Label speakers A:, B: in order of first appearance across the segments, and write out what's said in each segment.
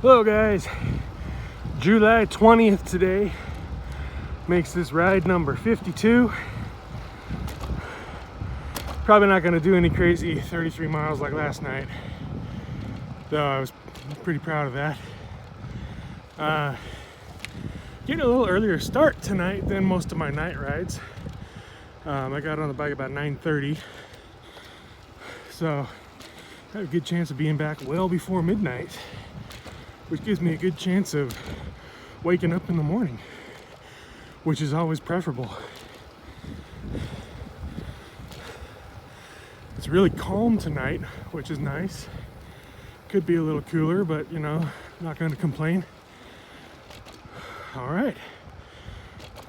A: Hello guys, July 20th today makes this ride number 52. Probably not going to do any crazy 33 miles like last night, though I was pretty proud of that. Getting a little earlier start tonight than most of my night rides. I got on the bike about 9:30, so I have a good chance of being back well before midnight, which gives me a good chance of waking up in the morning, which is always preferable. It's really calm tonight, which is nice. Could be a little cooler, but you know, not going to complain. All right,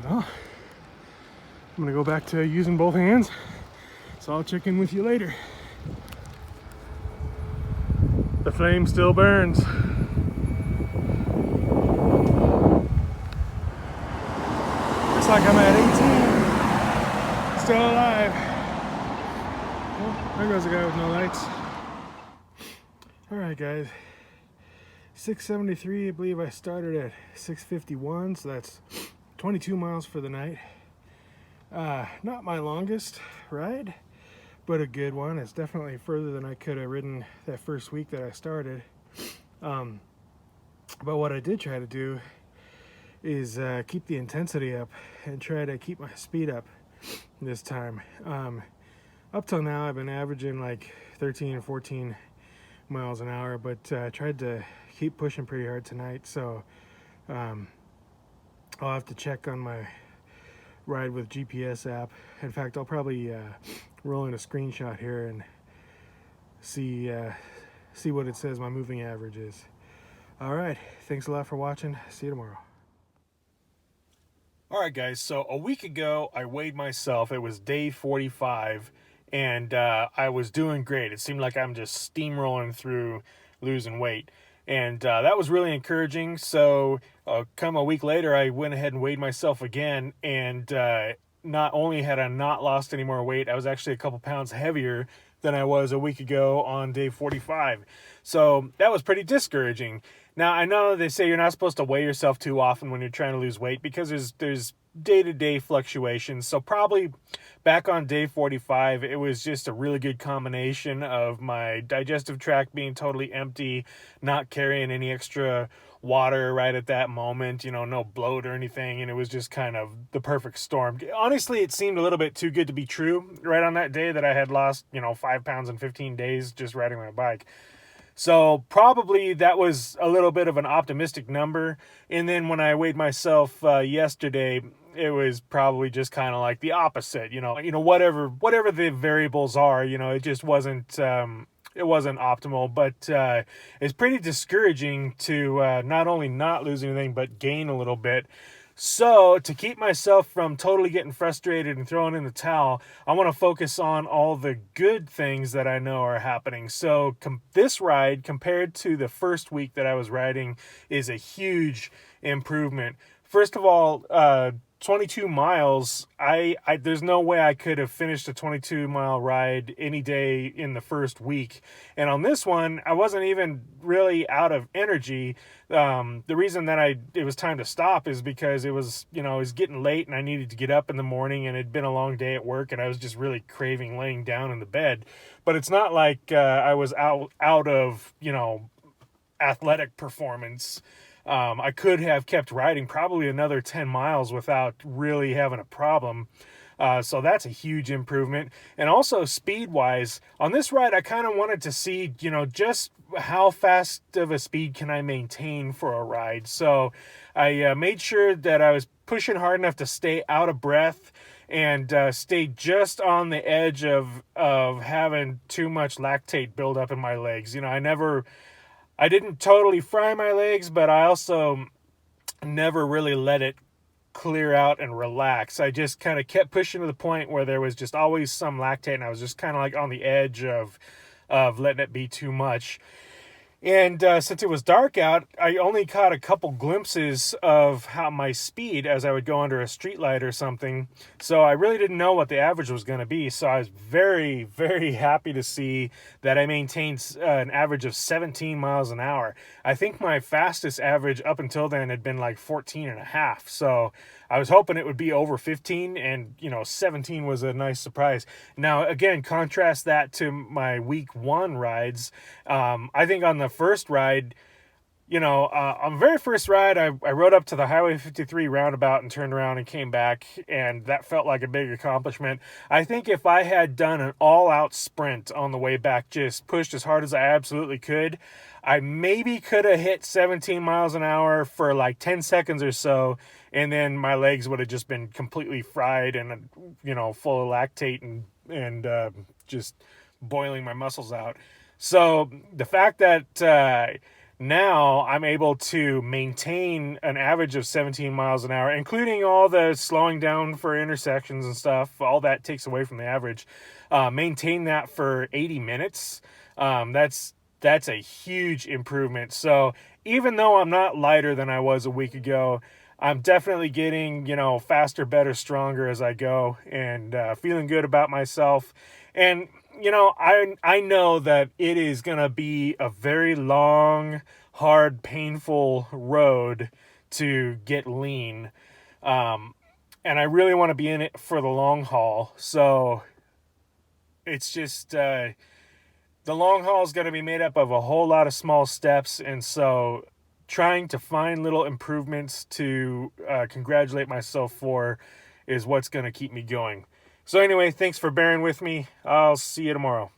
A: well, I'm gonna go back to using both hands, so I'll check in with you later. The flame still burns. Looks like I'm at 18, still alive. Well, there goes a guy with no lights. All right, guys. 6:73, I believe I started at 6:51, so that's 22 miles for the night. Not my longest ride, but a good one. It's definitely further than I could have ridden that first week that I started. But what I did try to do is keep the intensity up and try to keep my speed up this time. Up till now, I've been averaging like 13 or 14 miles an hour, but I tried to keep pushing pretty hard tonight, so I'll have to check on my ride with GPS app. In fact, I'll probably roll in a screenshot here and see what it says my moving average is. All right, thanks a lot for watching. See you tomorrow.
B: All right, guys, so a week ago I weighed myself. It was day 45, and I was doing great. It seemed like I'm just steamrolling through losing weight, and that was really encouraging. So come a week later, I went ahead and weighed myself again, and not only had I not lost any more weight, I was actually a couple pounds heavier than I was a week ago on day 45. So that was pretty discouraging. Now, I know they say you're not supposed to weigh yourself too often when you're trying to lose weight because there's day-to-day fluctuations. So probably back on day 45, it was just a really good combination of my digestive tract being totally empty, not carrying any extra water right at that moment, you know, no bloat or anything, and it was just kind of the perfect storm. Honestly, it seemed a little bit too good to be true right on that day that I had lost, 5 pounds in 15 days just riding my bike. So probably that was a little bit of an optimistic number. And then when I weighed myself yesterday, it was probably just kind of like the opposite. Whatever the variables are, it just wasn't optimal. But it's pretty discouraging to not only not lose anything but gain a little bit. So to keep myself from totally getting frustrated and throwing in the towel, I want to focus on all the good things that I know are happening. So this ride, compared to the first week that I was riding, is a huge improvement. First of all, 22 miles, there's no way I could have finished a 22-mile ride any day in the first week. And on this one, I wasn't even really out of energy. The reason that it was time to stop is because it was getting late and I needed to get up in the morning, and it'd been a long day at work and I was just really craving laying down in the bed. But it's not like I was out of, athletic performance. I could have kept riding probably another 10 miles without really having a problem. So that's a huge improvement. And also speed-wise, on this ride, I kind of wanted to see, just how fast of a speed can I maintain for a ride. So I made sure that I was pushing hard enough to stay out of breath and stay just on the edge of having too much lactate build up in my legs. I didn't totally fry my legs, but I also never really let it clear out and relax. I just kind of kept pushing to the point where there was just always some lactate, and I was just kind of like on the edge of letting it be too much. And since it was dark out, I only caught a couple glimpses of how my speed as I would go under a street light or something. So I really didn't know what the average was going to be. So I was very, very happy to see that I maintained an average of 17 miles an hour. I think my fastest average up until then had been like 14 and a half. So I was hoping it would be over 15, and 17 was a nice surprise. Now, again, contrast that to my week 1 rides. I think on the first ride, on the very first ride, I rode up to the Highway 53 roundabout and turned around and came back, and that felt like a big accomplishment. I think if I had done an all-out sprint on the way back, just pushed as hard as I absolutely could, I maybe could have hit 17 miles an hour for like 10 seconds or so, and then my legs would have just been completely fried and, full of lactate and just boiling my muscles out. So the fact that now I'm able to maintain an average of 17 miles an hour, including all the slowing down for intersections and stuff, all that takes away from the average, maintain that for 80 minutes, that's a huge improvement. So even though I'm not lighter than I was a week ago, I'm definitely getting, faster, better, stronger as I go, and feeling good about myself. And, I know that it is going to be a very long, hard, painful road to get lean. And I really want to be in it for the long haul. So it's just, the long haul is going to be made up of a whole lot of small steps. And so trying to find little improvements to congratulate myself for is what's going to keep me going. So anyway, thanks for bearing with me. I'll see you tomorrow.